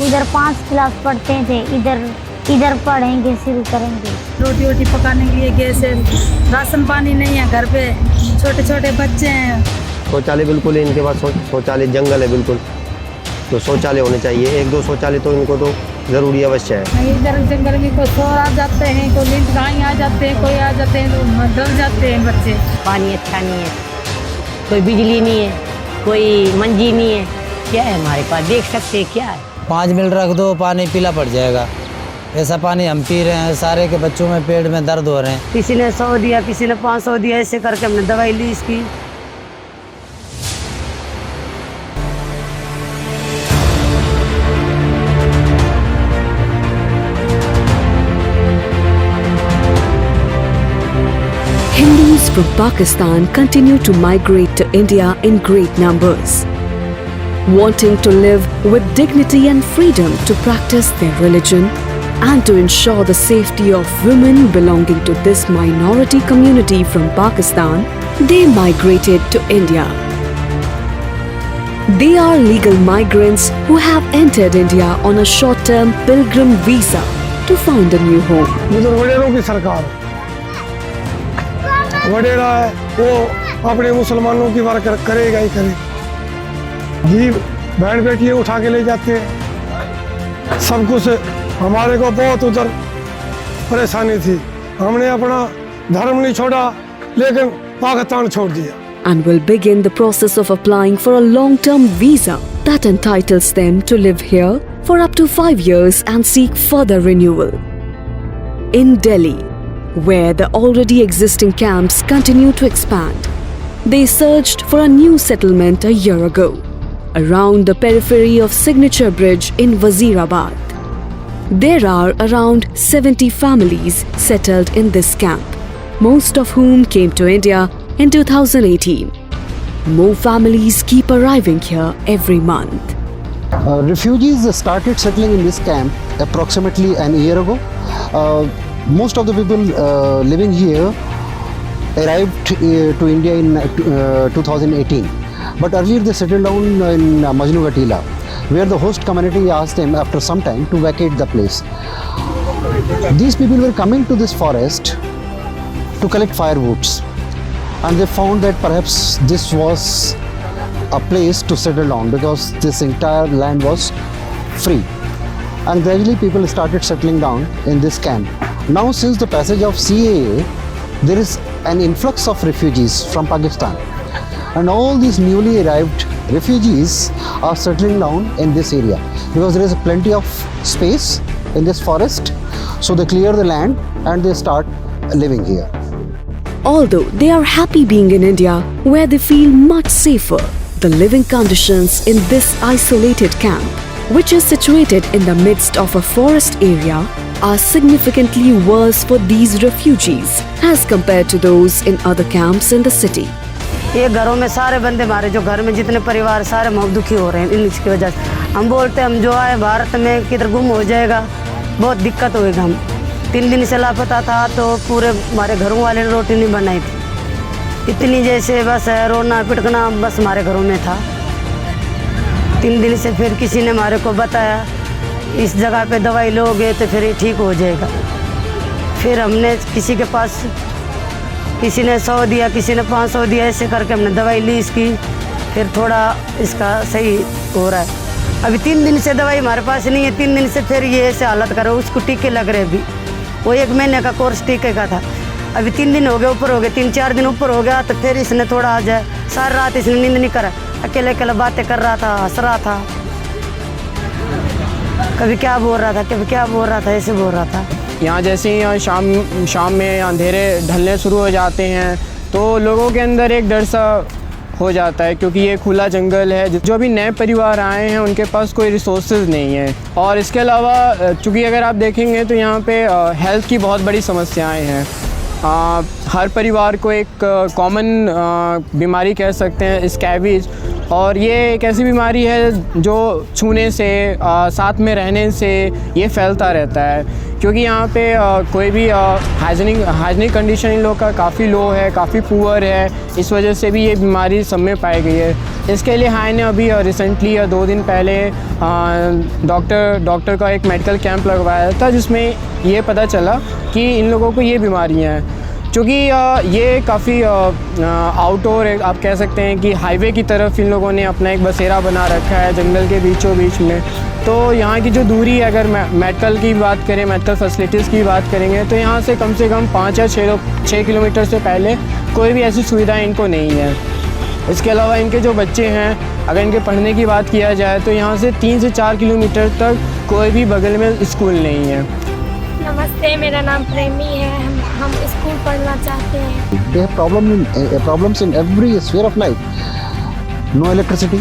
उधर 5 क्लास पढ़ते थे, इधर पढ़ेंगे, शुरू करेंगे। रोटी वोटी पकाने के लिए गैस है, राशन पानी नहीं है, घर पे छोटे छोटे बच्चे हैं। शौचालय बिल्कुल ही इनके पास शौचालय जंगल है बिल्कुल, तो शौचालय होने चाहिए। 1-2 शौचालय तो इनको तो ज़रूरी अवश्य है। इधर जंगल में कोई चोर आ जाते हैं, कोई नींद गाय आ जाते हैं, कोई आ जाते हैं तो डर जाते हैं बच्चे। पानी अच्छा नहीं है, कोई बिजली नहीं है, कोई मंजी नहीं है, क्या है हमारे पास? देख सकते हैं क्या है। 5 मिनट रख दो, पानी पीला पड़ जाएगा। ऐसा पानी हम पी रहे हैं, सारे के बच्चों में पेट में दर्द हो रहे हैं। किसी ने 100 दिया, किसी ने 500 दिया, ऐसे करके हमने दवाई ली इसकी। Hindus from Pakistan continue to migrate to India in great numbers, wanting to live with dignity and freedom to practice their religion and to ensure the safety of women belonging to this minority community from Pakistan. They migrated to India. They are legal migrants who have entered India on a short-term pilgrim visa to find a new home. वडेरों की सरकार वडेरा है, वो अपने मुसलमानों की बात करेगा ही करे। जी बहन बेटी उठा के ले जाते हैं, सब कुछ। हमारे को बहुत उधर परेशानी थी, हमने अपना धर्म नहीं छोड़ा, लेकिन पाकिस्तान छोड़ दिया। And will begin the process of applying for a long-term visa that entitles them to live here for up to 5 years and seek further renewal. In Delhi, where the already existing camps continue to expand, they searched for a new settlement a year ago, around the periphery of Signature Bridge in Wazirabad. There are around 70 families settled in this camp, most of whom came to India in 2018. More families keep arriving here every month. Refugees started settling in this camp approximately an year ago. Most of the people living here arrived to India in 2018, but earlier they settled down in Majnu Gatila, where the host community asked them after some time to vacate the place. These people were coming to this forest to collect firewoods, and they found that perhaps this was a place to settle down because this entire land was free, and gradually people started settling down in this camp. Now, since the passage of CAA, there is an influx of refugees from Pakistan, and all these newly arrived refugees are settling down in this area because there is plenty of space in this forest, so they clear the land and they start living here. Although they are happy being in India, where they feel much safer, the living conditions in this isolated camp, which is situated in the midst of a forest area, are significantly worse for these refugees as compared to those in other camps in the city. ये घरों में सारे बंदे हमारे, जो घर में जितने परिवार सारे बहुत दुखी हो रहे हैं इसकी वजह से। हम बोलते हैं हम जो आए भारत में किधर गुम हो जाएगा, बहुत दिक्कत होएगा। हम 3 दिन से लापता था, तो पूरे हमारे घरों वाले ने रोटी नहीं बनाई थी। इतनी जैसे बस रोना पिटकना बस हमारे घरों में था। 3 दिन से फिर किसी ने हमारे को बताया इस जगह पे दवाई लोगे तो फिर ये ठीक हो जाएगा। फिर हमने किसी के पास, किसी ने 100 दिया, किसी ने 500 दिया, ऐसे करके हमने दवाई ली इसकी, फिर थोड़ा इसका सही हो रहा है। अभी 3 दिन से दवाई हमारे पास नहीं है, 3 दिन से फिर ये ऐसे हालत करो, उसको टीके लग रहे अभी। वो 1 महीने का कोर्स टीके का था, अभी 3 दिन हो गए, ऊपर हो गए, 3-4 दिन ऊपर हो गया, तो फिर इसने थोड़ा आ जाए। सारी रात इसने नींद नहीं करा, अकेले अकेले बातें कर रहा था, हंस रहा था, कभी क्या बोल रहा था, कभी क्या बोल रहा था, ऐसे बोल रहा था। यहाँ जैसे ही शाम में अंधेरे ढलने शुरू हो जाते हैं, तो लोगों के अंदर एक डर सा हो जाता है, क्योंकि ये खुला जंगल है। जो भी नए परिवार आए हैं उनके पास कोई रिसोर्सेज नहीं है, और इसके अलावा चूँकि अगर आप देखेंगे तो यहाँ पे हेल्थ की बहुत बड़ी समस्याएं हैं। हर परिवार को एक कॉमन बीमारी कह सकते हैं, स्कैबीज, और ये एक ऐसी बीमारी है जो छूने से, साथ में रहने से ये फैलता रहता है। क्योंकि यहाँ पे कोई भी हाइजीनिक कंडीशन इन लोग का काफ़ी लो है, काफ़ी पुअर है। इस वजह से भी ये बीमारी सब में पाई गई है। इसके लिए हाई ने अभी रिसेंटली 2 दिन पहले डॉक्टर का एक मेडिकल कैंप लगवाया था, जिसमें ये पता चला कि इन लोगों को ये बीमारियाँ हैं। क्योंकि ये काफ़ी आउटडोर आप कह सकते हैं कि हाईवे की तरफ इन लोगों ने अपना एक बसेरा बना रखा है, जंगल के बीचों बीच में। तो यहाँ की जो दूरी है, अगर मेडिकल की बात करें, मेडिकल फैसिलिटीज़ की बात करेंगे, तो यहाँ से कम 5 या 6 किलोमीटर से पहले कोई भी ऐसी सुविधा इनको नहीं है। इसके अलावा इनके जो बच्चे हैं, अगर इनके पढ़ने की बात किया जाए तो यहाँ से 3 से 4 किलोमीटर तक कोई भी बगल में स्कूल नहीं है। नमस्ते, मेरा नाम प्रेमी है। हम स्कूल पढ़ना चाहते हैं। They have problems in every sphere of life. No electricity,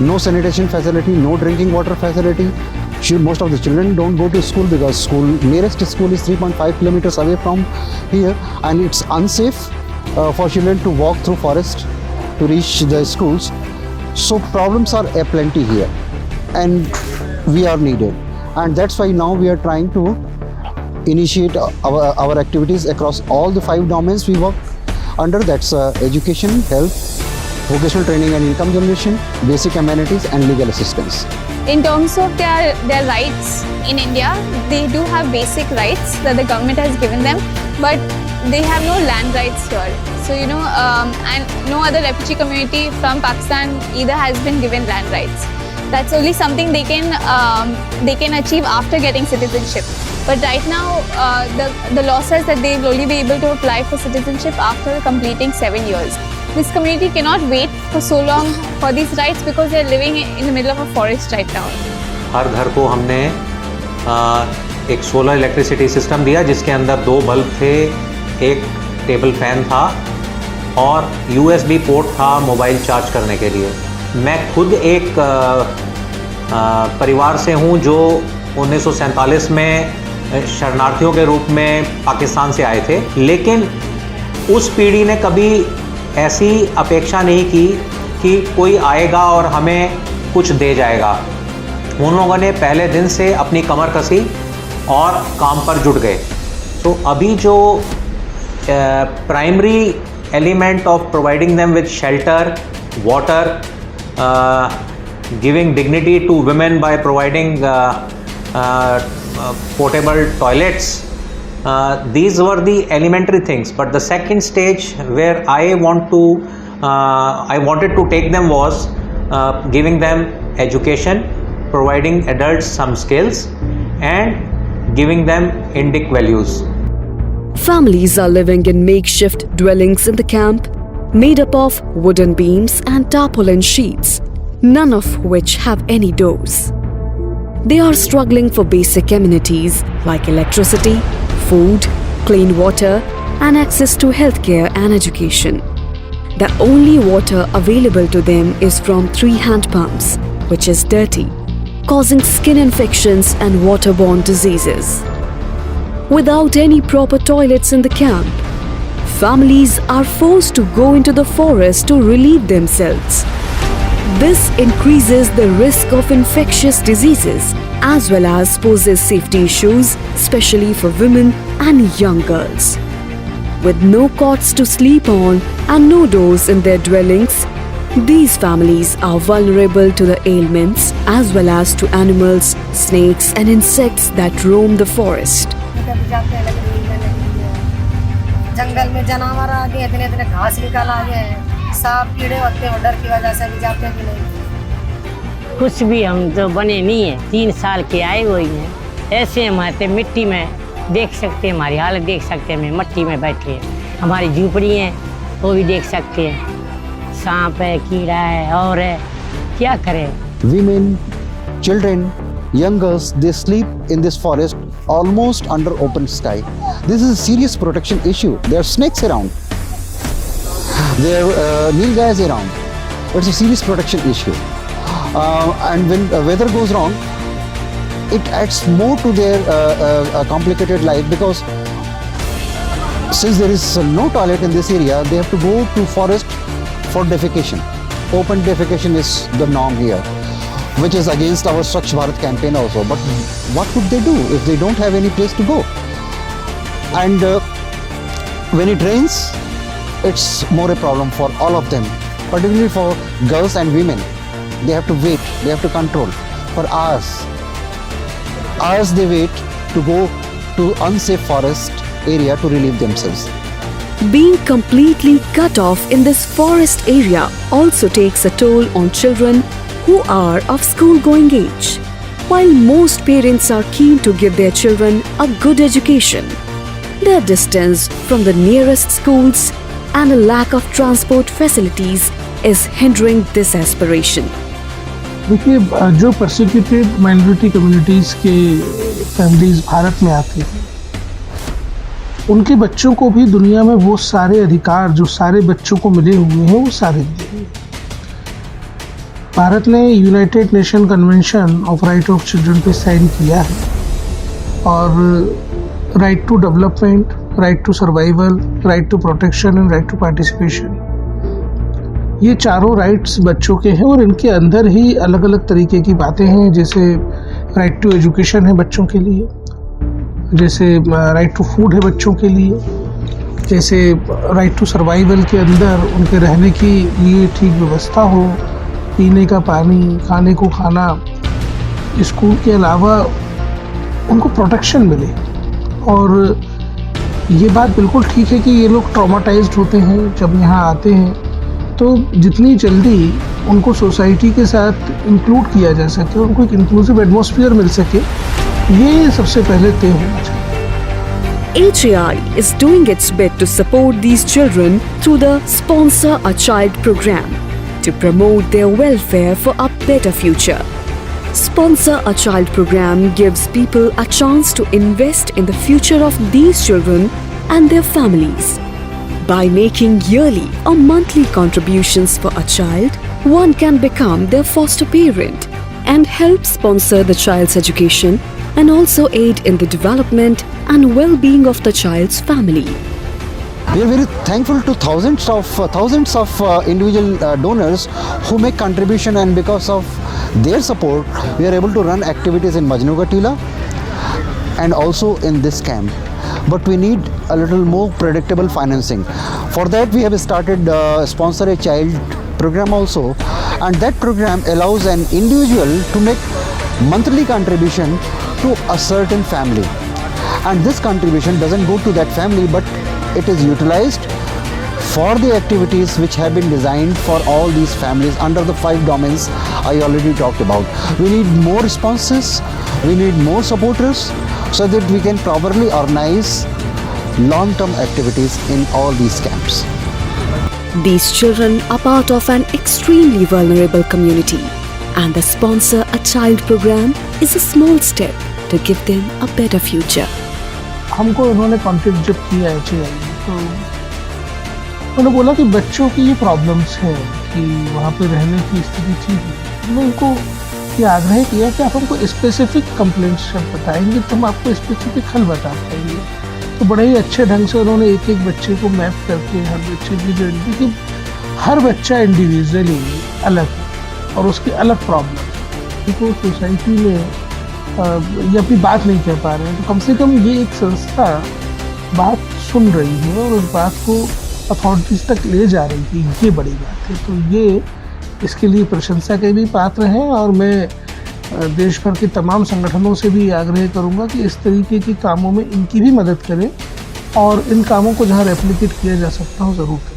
no sanitation facility, no drinking water facility. Most of the children don't go to school because nearest school is 3.5 kilometers away from here, and it's unsafe for children to walk through forest to reach the schools. So problems are aplenty here, and we are needed, and that's why now we are trying to initiate our activities across all the 5 domains we work under. That's education, health, vocational training and income generation, basic amenities and legal assistance. In terms of their rights in India, they do have basic rights that the government has given them, but they have no land rights here. So and no other refugee community from Pakistan either has been given land rights. That's only something they can achieve after getting citizenship. But right now, the law says that they will only be able to apply for citizenship after completing 7 years. This community cannot wait for so long for these rights because they are living in the middle of a forest right now. हर घर को हमने एक solar electricity system दिया, जिसके अंदर 2 bulb थे, एक table fan था और USB पोर्ट था मोबाइल चार्ज करने के लिए। मैं खुद एक परिवार से हूँ जो 1947 में शरणार्थियों के रूप में पाकिस्तान से आए थे, लेकिन उस पीढ़ी ने कभी ऐसी अपेक्षा नहीं की कि कोई आएगा और हमें कुछ दे जाएगा। उन लोगों ने पहले दिन से अपनी कमर कसी और काम पर जुट गए। तो अभी जो primary element of providing them with shelter, water, giving dignity to women by providing portable toilets, these were the elementary things. But the second stage where I wanted to take them was giving them education, providing adults some skills and giving them Indic values. Families are living in makeshift dwellings in the camp, made up of wooden beams and tarpaulin sheets, none of which have any doors. They are struggling for basic amenities like electricity, food, clean water, and access to healthcare and education. The only water available to them is from 3 hand pumps, which is dirty, causing skin infections and waterborne diseases. Without any proper toilets in the camp, families are forced to go into the forest to relieve themselves. This increases the risk of infectious diseases as well as poses safety issues, especially for women and young girls. With no cots to sleep on and no doors in their dwellings, these families are vulnerable to the ailments as well as to animals, snakes and insects that roam the forest. जंगल में जानवर आ गए, इतने घास निकाल आ गए, सांप कीड़े होते हैं, डर की वजह से भी जाते भी नहीं। कुछ भी हम तो बने नहीं है, 3 साल के आए हुए हैं। ऐसे हमारे मिट्टी में देख सकते हैं, हमारी हालत देख सकते हैं। हम मिट्टी में बैठे हैं, हमारी झूपड़ी है वो भी देख सकते हैं। सांप है, कीड़ा है और है, क्या करें। Women, children, young girls, they sleep in this forest almost under open sky. This is a serious protection issue. There are snakes around. There are nilgais around. It's a serious protection issue. And when weather goes wrong, it adds more to their complicated life, because since there is no toilet in this area, they have to go to forest for defecation. Open defecation is the norm here. which is against our Swachh Bharat campaign also. But what could they do if they don't have any place to go? And when it rains, it's more a problem for all of them, particularly for girls and women. They have to wait, they have to control for hours. Hours they wait to go to unsafe forest area to relieve themselves. Being completely cut off in this forest area also takes a toll on children who are of school-going age. While most parents are keen to give their children a good education, their distance from the nearest schools and a lack of transport facilities is hindering this aspiration. देखिए, जो persecuted minority communities के families Bharat में आती हैं, उनके बच्चों को भी दुनिया में वो सारे अधिकार जो सारे बच्चों को मिले हुए हैं वो सारे दिए हुए हैं। भारत ने United Nation convention of right of children पे साइन किया है और right to development, right to survival, right to protection and right to participation, ये चारों राइट्स बच्चों के हैं और इनके अंदर ही अलग अलग तरीके की बातें हैं। जैसे राइट टू एजुकेशन है बच्चों के लिए, जैसे राइट टू फूड है बच्चों के लिए, जैसे राइट टू सर्वाइवल के अंदर उनके रहने की लिए ठीक व्यवस्था हो, पीने का पानी, खाने को खाना, स्कूल के अलावा उनको प्रोटेक्शन मिले। और ये बात बिल्कुल ठीक है कि ये लोग ट्रॉमाटाइज्ड होते हैं जब यहाँ आते हैं, तो जितनी जल्दी उनको सोसाइटी के साथ इंक्लूड किया जा सके, उनको एक इंक्लूसिव एटमॉस्फेयर मिल सके, ये सबसे पहले तय होना चाहिए। HAI is doing its bit to support these children through the Sponsor a Child program to promote their welfare for a better future. Sponsor a Child program gives people a chance to invest in the future of these children and their families. By making yearly or monthly contributions for a child, one can become their foster parent and help sponsor the child's education and also aid in the development and well-being of the child's family. We are very thankful to thousands of individual donors who make contribution, and because of their support, we are able to run activities in Majnu Ka Tila and also in this camp. But we need a little more predictable financing. For that, we have started Sponsor a Child program also, and that program allows an individual to make monthly contribution to a certain family, and this contribution doesn't go to that family, but it is utilized for the activities which have been designed for all these families under the 5 domains I already talked about. We need more responses, we need more supporters, so that we can properly organize long-term activities in all these camps. These children are part of an extremely vulnerable community, and the Sponsor a Child program is a small step to give them a better future. हमको उन्होंने contact जब किया HAI तो उन्होंने बोला कि बच्चों की ये प्रॉब्लम्स हैं कि वहाँ पे रहने की स्थिति ठीक है। हमने उनको ये आग्रह किया कि आप हमको स्पेसिफिक कंप्लेंट्स बताएंगे तो हम आपको स्पेसिफिक हल बता पाएंगे। तो बड़े ही अच्छे ढंग से उन्होंने एक एक बच्चे को मैप करके हर बच्चे की जो कि हर बच्चा इंडिविजुअली अलग है और उसकी अलग प्रॉब्लम, तो सोसाइटी में ये अपनी बात नहीं कह पा रहे हैं, तो कम से कम ये एक संस्था बात सुन रही है और उस बात को अथॉरिटीज़ तक ले जा रही है, ये बड़ी बात है। तो ये इसके लिए प्रशंसा के भी पात्र हैं और मैं देश भर के तमाम संगठनों से भी आग्रह करूंगा कि इस तरीके के कामों में इनकी भी मदद करें और इन कामों को जहां रेप्लिकेट किया जा सकता हो ज़रूर करें।